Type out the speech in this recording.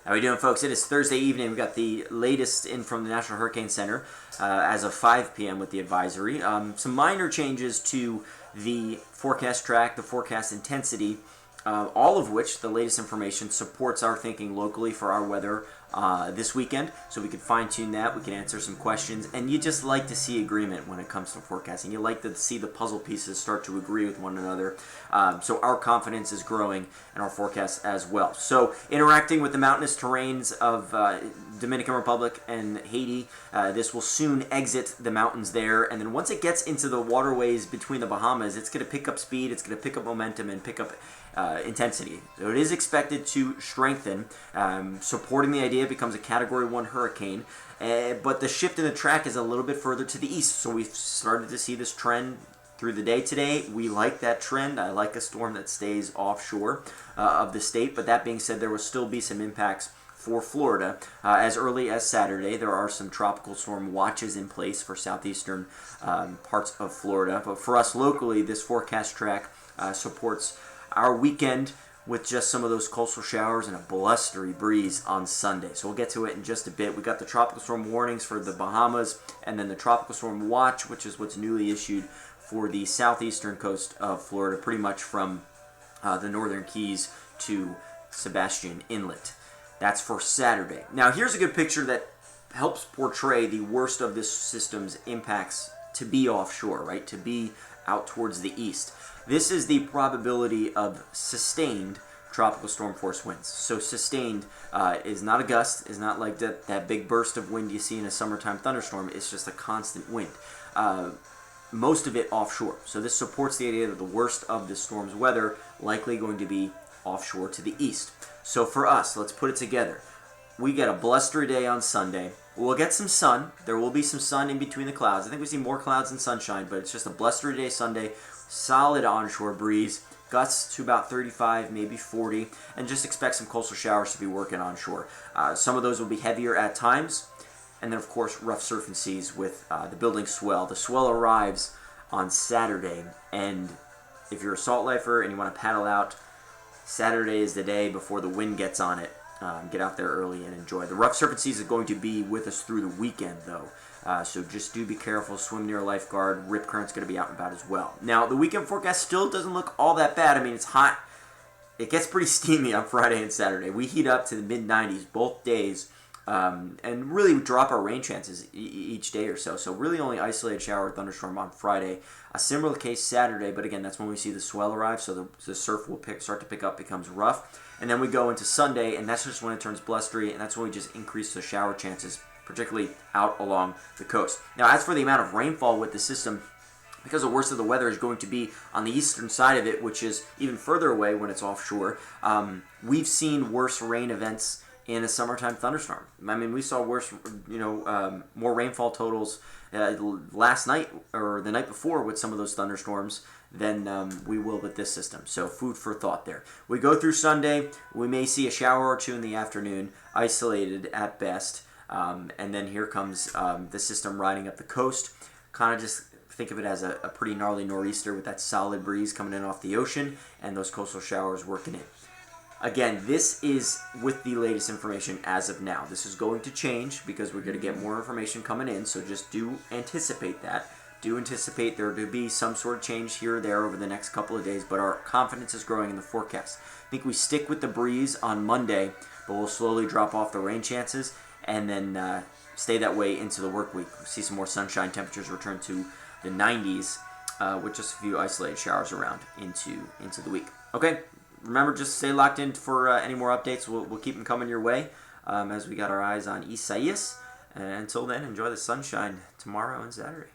How are we doing, folks? It is Thursday evening. We've got the latest in from the National Hurricane Center as of 5 p.m. with the advisory. Some minor changes to the forecast track, the forecast intensity, all of which, the latest information, supports our thinking locally for our weather this weekend. So we can fine-tune that, we can answer some questions, and you just like to see agreement when it comes to forecasting. You like to see the puzzle pieces start to agree with one another. So our confidence is growing in our forecast as well. So interacting with the mountainous terrains of Dominican Republic and Haiti, this will soon exit the mountains there, and then once it gets into the waterways between the Bahamas, it's going to pick up speed, it's going to pick up momentum, and pick up intensity. So it is expected to strengthen, supporting the idea it becomes a Category 1 hurricane, but the shift in the track is a little bit further to the east, so we've started to see this trend through the day today. We like that trend. I like a storm that stays offshore of the state, but that being said, there will still be some impacts for Florida. As early as Saturday, there are some tropical storm watches in place for southeastern parts of Florida, but for us locally, this forecast track supports our weekend with just some of those coastal showers and a blustery breeze on Sunday. So we'll get to it in just a bit. We got the tropical storm warnings for the Bahamas, and then the tropical storm watch, which is what's newly issued for the southeastern coast of Florida, pretty much from the northern Keys to Sebastian Inlet. That's for Saturday. Now here's a good picture that helps portray the worst of this system's impacts to be offshore, right? To be out towards the east. This is the probability of sustained tropical storm force winds. So sustained is not a gust, is not like that big burst of wind you see in a summertime thunderstorm. It's just a constant wind. Most of it offshore. So this supports the idea that the worst of the storm's weather likely going to be offshore to the east. So for us, let's put it together. We get a blustery day on Sunday. We'll get some sun. There will be some sun in between the clouds. I think we see more clouds than sunshine, but it's just a blustery day Sunday. Solid onshore breeze, gusts to about 35, maybe 40, and just expect some coastal showers to be working onshore. Some of those will be heavier at times, and then of course rough surf and seas with the building swell. The swell arrives on Saturday, and if you're a salt lifer and you want to paddle out, Saturday is the day before the wind gets on it. Get out there early and enjoy. The rough surf and seas is going to be with us through the weekend, though. So just do be careful, swim near a lifeguard. Rip current's going to be out and about as well. Now, the weekend forecast still doesn't look all that bad. I mean, it's hot. It gets pretty steamy on Friday and Saturday. We heat up to the mid-90s both days and really drop our rain chances each day or so. So really only isolated shower or thunderstorm on Friday. A similar case Saturday, but again, that's when we see the swell arrive, so the surf will start to pick up, becomes rough. And then we go into Sunday, and that's just when it turns blustery, and that's when we just increase the shower chances, particularly out along the coast. Now, as for the amount of rainfall with the system, because the worst of the weather is going to be on the eastern side of it, which is even further away when it's offshore, we've seen worse rain events in a summertime thunderstorm. I mean, we saw worse, more rainfall totals last night or the night before with some of those thunderstorms than we will with this system. So food for thought there. We go through Sunday. We may see a shower or two in the afternoon, isolated at best. And then here comes the system riding up the coast. Kind of just think of it as a pretty gnarly nor'easter with that solid breeze coming in off the ocean and those coastal showers working in. Again, this is with the latest information as of now. This is going to change because we're going to get more information coming in, so just do anticipate that. Do anticipate there to be some sort of change here or there over the next couple of days, but our confidence is growing in the forecast. I think we stick with the breeze on Monday, but we'll slowly drop off the rain chances and then stay that way into the work week. We'll see some more sunshine, temperatures return to the 90s with just a few isolated showers around into the week. Okay. Remember, just stay locked in for any more updates. We'll keep them coming your way as we got our eyes on Isaías. And until then, enjoy the sunshine tomorrow and Saturday.